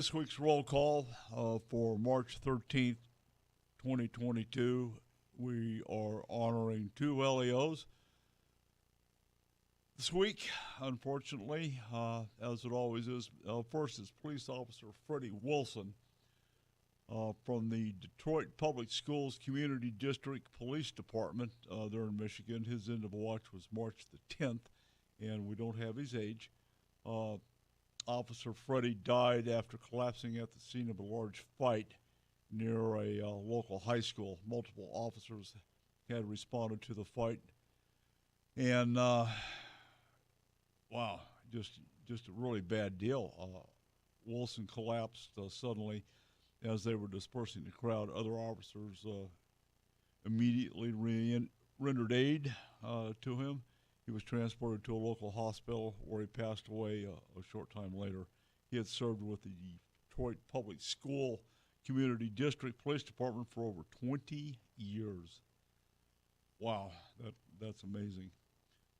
This week's roll call for March 13th, 2022, we are honoring two LEOs. This week, unfortunately, as it always is, first is police officer Freddie Wilson from the Detroit Public Schools Community District Police Department there in Michigan. His end of watch was March the 10th, and we don't have his age. Officer Freddie died after collapsing at the scene of a large fight near a local high school. Multiple officers had responded to the fight, and wow, just a really bad deal. Wilson collapsed suddenly as they were dispersing the crowd. Other officers immediately rendered aid to him. He was transported to a local hospital where he passed away a short time later. He had served with the Detroit Public School Community District Police Department for over 20 years. Wow, that's amazing.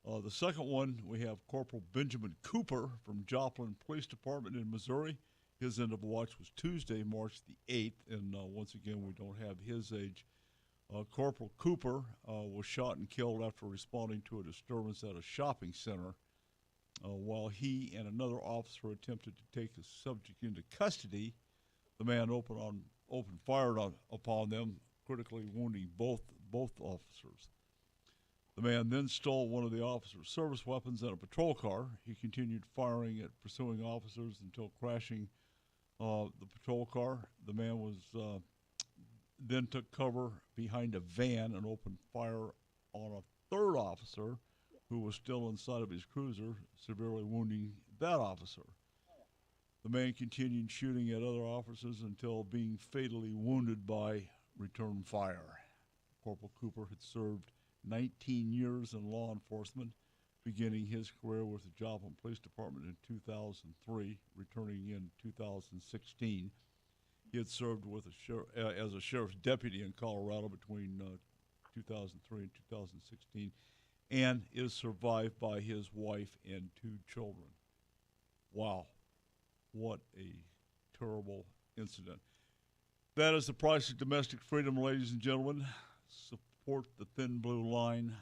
The second one, we have Corporal Benjamin Cooper from Joplin Police Department in Missouri. His end of watch was Tuesday, March the 8th, and once again, we don't have his age. Corporal Cooper was shot and killed after responding to a disturbance at a shopping center. While he and another officer attempted to take the subject into custody, the man opened fire upon them, critically wounding both officers. The man then stole one of the officer's service weapons and a patrol car. He continued firing at pursuing officers until crashing the patrol car. The man was then took cover behind a van and opened fire on a third officer who was still inside of his cruiser, severely wounding that officer. The man continued shooting at other officers until being fatally wounded by return fire. Corporal Cooper had served 19 years in law enforcement, beginning his career with the Joplin Police Department in 2003, returning in 2016. He had served with as a sheriff's deputy in Colorado between 2003 and 2016, and is survived by his wife and two children. Wow, what a terrible incident. That is the price of domestic freedom, ladies and gentlemen. Support the Thin Blue Line.